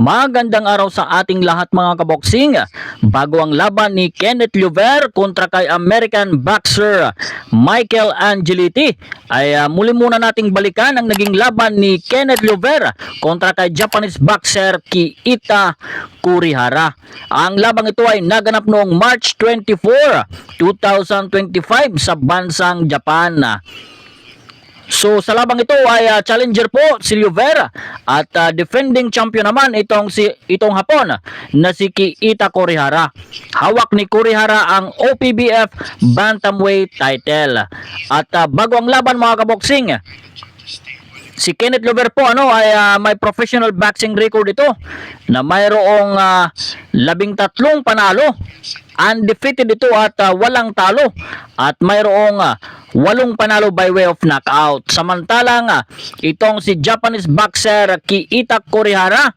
Magandang araw sa ating lahat mga kaboksing. Bago ang laban ni Kenneth Llyover kontra kay American boxer Michael Angeliti ay muli muna nating balikan ang naging laban ni Kenneth Llyover kontra kay Japanese boxer Kiita Kurihara. Ang labang ito ay naganap noong March 24, 2025 sa bansang Japan. So sa labang ito ay challenger po si Llyover at defending champion naman itong Hapon na si Kiita Kurihara. Hawak ni Kurihara ang OPBF Bantamweight title. At bago ang laban mga kaboksing, si Kenneth Llyover po ay may professional boxing record ito na mayroong 13 panalo. Undefeated ito at walang talo at mayroong 8 panalo by way of knockout. Samantalang itong si Japanese boxer Kiita Kurihara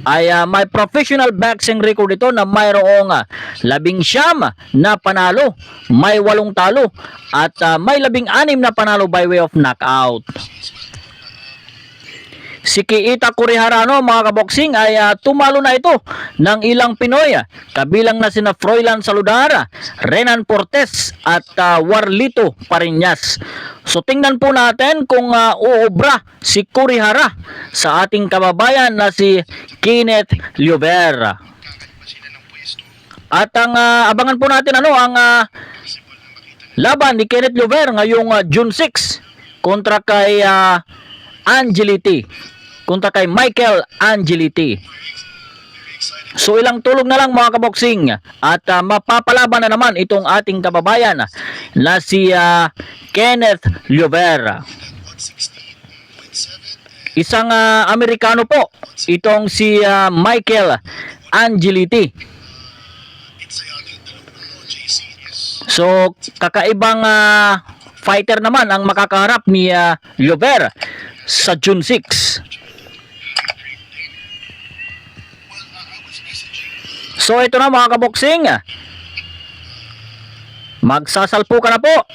ay may professional boxing record ito na mayroong 19 na panalo, may 8 talo at may 16 na panalo by way of knockout. Si Kiita Kurihara mga kaboksing ay tumalo na ito ng ilang Pinoy kabilang na sina Froilan Saludar, Renan Portes at Warlito Pariñas. So tingnan po natin kung uobra si Kurihara sa ating kababayan na si Kenneth Llyover. At ang abangan po natin ang laban ni Kenneth Llyover ngayong June 6 kontra kay Angeliti. Kontra kay Michael Angeliti. So ilang tulog na lang mga kaboksing at mapapalaban na naman itong ating kababayan na si Kenneth Llyover. Isang Amerikano po itong si Michael Angeliti. So kakaibang fighter naman ang makakaharap ni Llyover sa June 6. So ito na mga kaboksing, magsasalpukan na po.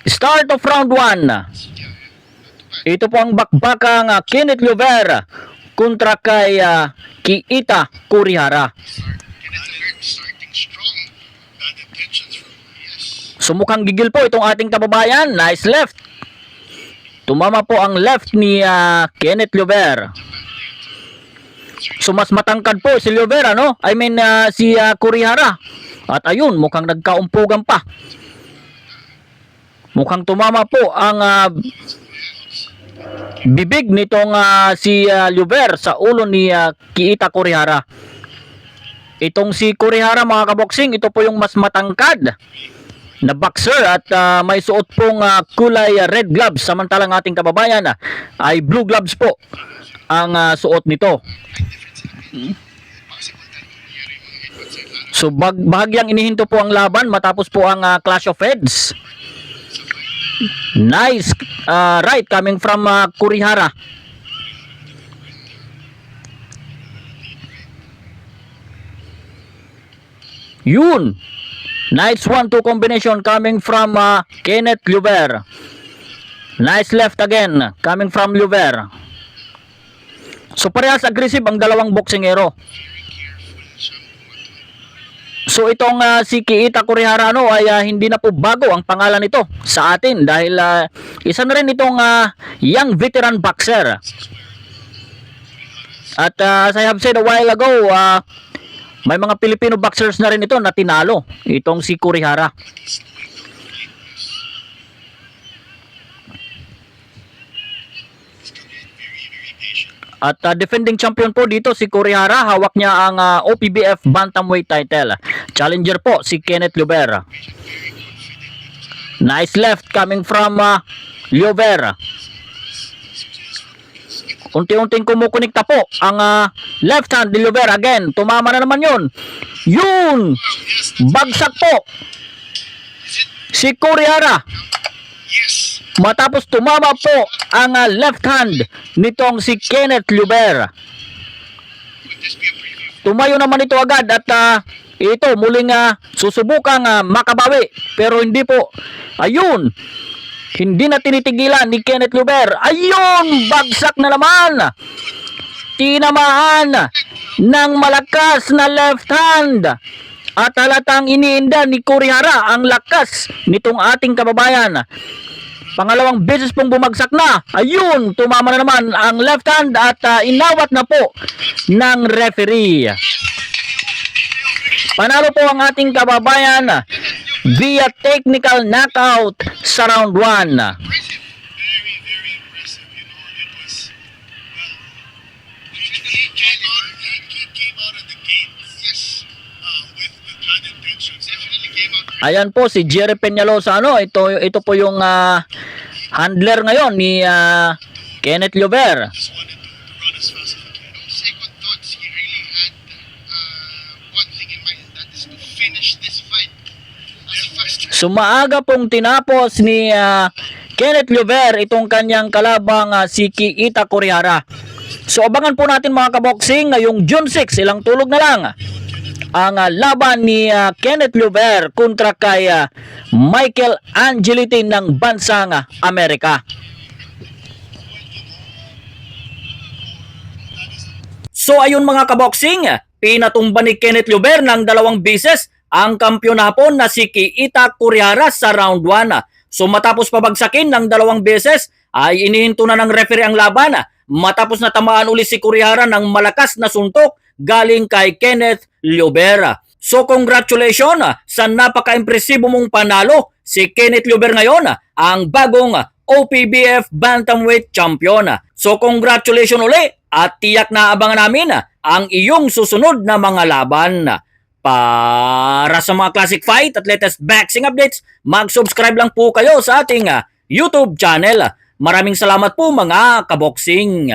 Start of round 1. Ito po ang bakbakang Kenneth Llyover kontra kay Kiita Kurihara. Sumukhang gigil po itong ating kababayan. Nice left. Tumama po ang left ni Kenneth Llyover. So mas matangkad po si Llyover si Kurihara. At ayun, mukhang nagkaumpugan pa. Mukhang tumama po ang bibig nitong si Llyover sa ulo ni Kiita Kurihara. Itong si Kurihara mga kaboksing, ito po yung mas matangkad na boxer at may suot pong kulay red gloves, samantalang ating kababayan ay blue gloves po ang suot nito. So bahagyang inihinto po ang laban matapos po ang clash of heads. Nice right coming from Kurihara. Yun. Nice 1-2 combination coming from Kenneth Llyover. Nice left again coming from Llyover. So parehas aggressive ang dalawang boksingero. So itong si Kiita Kurihara ay hindi na po bago ang pangalan nito sa atin dahil isa na rin itong young veteran boxer. At as I have said a while ago, may mga Filipino boxers na rin ito na tinalo itong si Kurihara. At defending champion po dito si Kurihara, hawak niya ang OPBF Bantamweight title. Challenger po si Kenneth Llyover. Nice left coming from Llyover. Unti-unting kumukunikta po ang left hand ni Llyover. Again, tumama na naman yun. Yun! Bagsak po si Kurihara. Matapos tumama po ang left hand nitong si Kenneth Llyover. Tumayo naman ito agad at ito muling susubukang makabawi pero hindi po. Ayun. Hindi na tinitigilan ni Kenneth Luber. Ayun! Bagsak na naman! Tinamaan ng malakas na left hand. At halatang iniinda ni Kurihara ang lakas nitong ating kababayan. Pangalawang beses pong bumagsak na. Ayun! Tumama na naman ang left hand at inawat na po ng referee. Panalo po ang ating kababayan via technical knockout sa round 1. Very, very impressive. You know, it was. He came out of the gate, yes, with bad intentions. Definitely came out. Ayan po si Jerry Peñalosa. Ito po yung handler ngayon ni Kenneth Luber. Just wanted to run as fast as he can. No second thoughts. He really had one thing in mind, and that is to finish this fight as fast as. Sumaaga pong tinapos ni Kenneth Luber itong kanyang kalabang si Ita Kurihara. So abangan po natin mga kaboksing ngayong June 6, ilang tulog na lang ang laban ni Kenneth Luber kontra kay Michael Angeliti ng bansang Amerika. So ayun mga kaboksing, pinatumba ni Kenneth Luber ng 2 beses ang kampyonapon na si Ita Kurihara sa round 1. So matapos pabagsakin ng 2 beses ay inihinto na ng referee ang laban matapos na tamaan uli si Kurihara ng malakas na suntok galing kay Kenneth Luber. So congratulations sa napaka-impresibo mong panalo. Si Kenneth Luber ngayon ang bagong OPBF Bantamweight Champion. So congratulations uli at tiyak na abangan namin ang iyong susunod na mga laban. Para sa mga classic fight at latest boxing updates, mag-subscribe lang po kayo sa ating YouTube channel. Maraming salamat po mga kaboksing.